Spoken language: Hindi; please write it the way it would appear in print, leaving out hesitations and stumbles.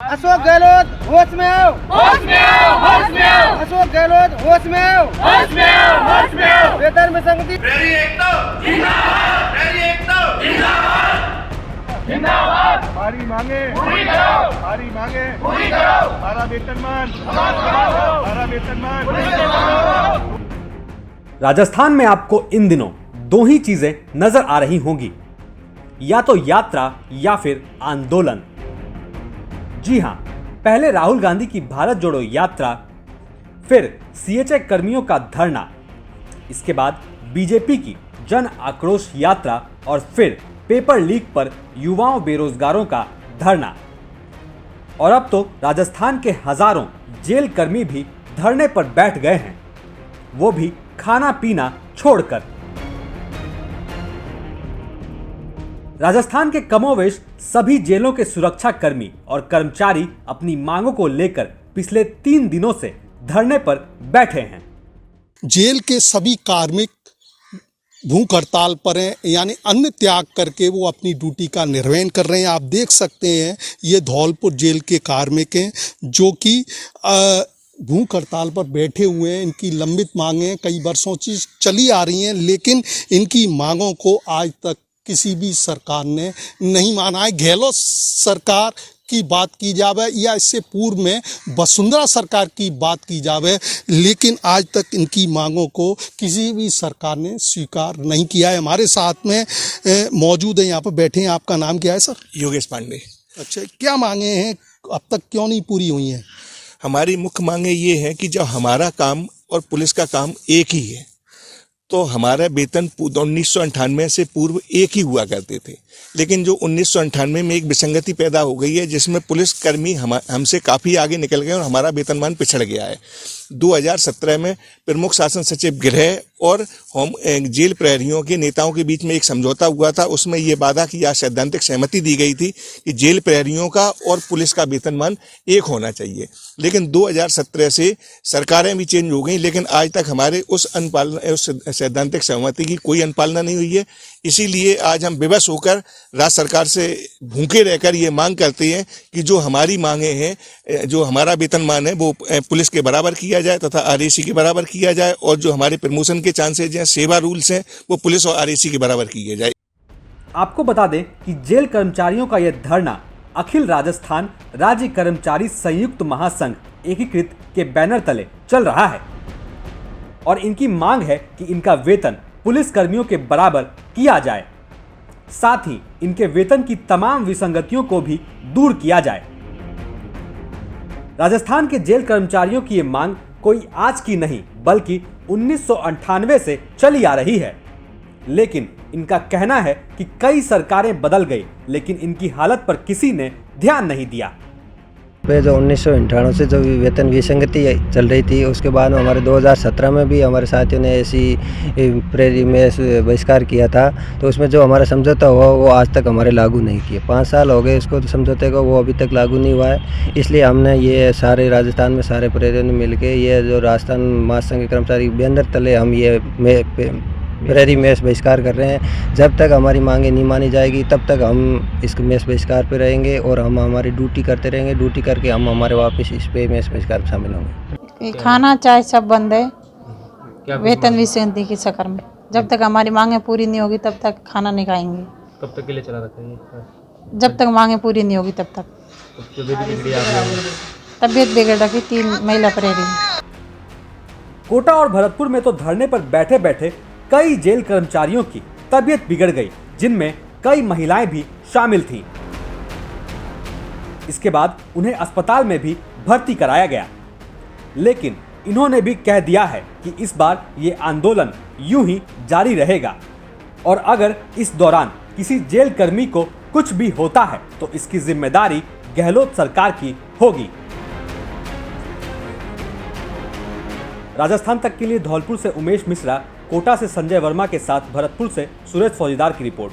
अशोक गहलोत होश में आओ, होश में आओ, होश में आओ। अशोक गहलोत होश में आओ, होश में आओ, होश में आओ। वेतन में संगति प्रहरी एकता जिंदाबाद, प्रहरी एकता जिंदाबाद, जिंदाबाद। हमारी मांगे पूरी करो, हमारी मांगे पूरी करो, हमारा वेतनमान हमारा वेतनमान। राजस्थान में आपको इन दिनों दो ही चीजें नजर आ रही होंगी, या तो यात्रा या फिर आंदोलन। जी हां, पहले राहुल गांधी की भारत जोड़ो यात्रा, फिर सीएचए कर्मियों का धरना, इसके बाद बीजेपी की जन आक्रोश यात्रा और फिर पेपर लीक पर युवाओं बेरोजगारों का धरना। और अब तो राजस्थान के हजारों जेल कर्मी भी धरने पर बैठ गए हैं, वो भी खाना पीना छोड़कर। राजस्थान के कमोवेश सभी जेलों के सुरक्षा कर्मी और कर्मचारी अपनी मांगों को लेकर पिछले 3 दिनों से धरने पर बैठे हैं। जेल के सभी कार्मिक भूख हड़ताल पर हैं, यानी अन्न त्याग करके वो अपनी ड्यूटी का निर्वहन कर रहे हैं। आप देख सकते हैं ये धौलपुर जेल के कार्मिक हैं जो कि भूख हड़ताल पर बैठे हुए हैं। इनकी लंबित मांगें कई वर्षों से चली आ रही हैं, लेकिन इनकी मांगों को आज तक किसी भी सरकार ने नहीं माना है। गहलोत सरकार की बात की जावे या इससे पूर्व में वसुंधरा सरकार की बात की जावे, लेकिन आज तक इनकी मांगों को किसी भी सरकार ने स्वीकार नहीं किया है। हमारे साथ में मौजूद है, यहाँ पर बैठे हैं। आपका नाम क्या है सर? योगेश पांडे। अच्छा, क्या मांगे हैं, अब तक क्यों नहीं पूरी हुई हैं? हमारी मुख्य मांगे ये है कि जब हमारा काम और पुलिस का काम एक ही है, तो हमारा वेतन 1998 से पूर्व एक ही हुआ करते थे, लेकिन जो 1998 में एक विसंगति पैदा हो गई है जिसमें पुलिस कर्मी हमसे काफ़ी आगे निकल गए और हमारा वेतनमान पिछड़ गया है। 2017 में प्रमुख शासन सचिव गृह और होम जेल प्रहरियों के नेताओं के बीच में एक समझौता हुआ था। उसमें ये वादा की या सैद्धांतिक सहमति दी गई थी कि जेल प्रहरियों का और पुलिस का वेतनमान एक होना चाहिए, लेकिन 2017 से सरकारें भी चेंज हो गई, लेकिन आज तक हमारे उस सैद्धांतिक सहमति की कोई अनुपालना नहीं हुई है। इसीलिए आज हम विवश होकर राज्य सरकार से भूखे रहकर ये मांग करते हैं कि जो हमारी मांगे हैं, जो हमारा वेतनमान है वो पुलिस के बराबर किया जाए तथा आरएसी के बराबर किया जाए, और जो हमारे प्रमोशन के चांसेज हैं, सेवा रूल्स हैं, वो पुलिस और आरएसी के बराबर किए जाए। आपको बता दें कि जेल कर्मचारियों का यह धरना अखिल राजस्थान राज्य कर्मचारी संयुक्त महासंघ एकीकृत के बैनर तले चल रहा है और इनकी मांग है कि इनका वेतन पुलिस कर्मियों के बराबर किया जाए, साथ ही इनके वेतन की तमाम विसंगतियों को भी दूर किया जाए। राजस्थान के जेल कर्मचारियों की ये मांग कोई आज की नहीं बल्कि 1998 से चली आ रही है, लेकिन इनका कहना है कि कई सरकारें बदल गई लेकिन इनकी हालत पर किसी ने ध्यान नहीं दिया। जो 1998 से जो वेतन विसंगति चल रही थी, उसके बाद हमारे 2017 में भी हमारे साथियों ने ऐसी प्रेरी में बहिष्कार किया था, तो उसमें जो हमारा समझौता हुआ वो आज तक हमारे लागू नहीं किए। 5 साल हो गए इसको तो समझौते को, वो अभी तक लागू नहीं हुआ है। इसलिए हमने ये सारे राजस्थान में सारे प्रेरियों ने मिल के ये जो राजस्थान महासंघ के कर्मचारी बैनर तले हम ये प्रेरी मेस बहिष्कार कर रहे हैं। जब तक हमारी मांगे नहीं मानी जाएगी तब तक हम इस मेस बहिष्कार पे रहेंगे और हम हमारी ड्यूटी करते रहेंगे। ड्यूटी करके हम हमारे वापस इस पे मेस बहिष्कार में शामिल होंगे। खाना चाय सब बंद है वेतन विसंगति के चक्कर में। जब तक हमारी मांगे पूरी नहीं होगी तब तक खाना नहीं खाएंगे। कब तक के लिए चला रखा है? जब तक मांगे पूरी नहीं होगी तब तक। तबीयत बिगड़ रखी 3 महिला प्रहरी। कोटा और भरतपुर में तो धरने पर बैठे बैठे कई जेल कर्मचारियों की तबीयत बिगड़ गई, जिनमें कई महिलाएं भी शामिल थीं। इसके बाद उन्हें अस्पताल में भी भर्ती कराया गया, लेकिन इन्होंने भी कह दिया है कि इस बार ये आंदोलन यूं ही जारी रहेगा और अगर इस दौरान किसी जेल कर्मी को कुछ भी होता है तो इसकी जिम्मेदारी गहलोत सरकार की होगी। राजस्थान तक के लिए धौलपुर से उमेश मिश्रा, कोटा से संजय वर्मा के साथ भरतपुर से सुरेश फौजीदार की रिपोर्ट।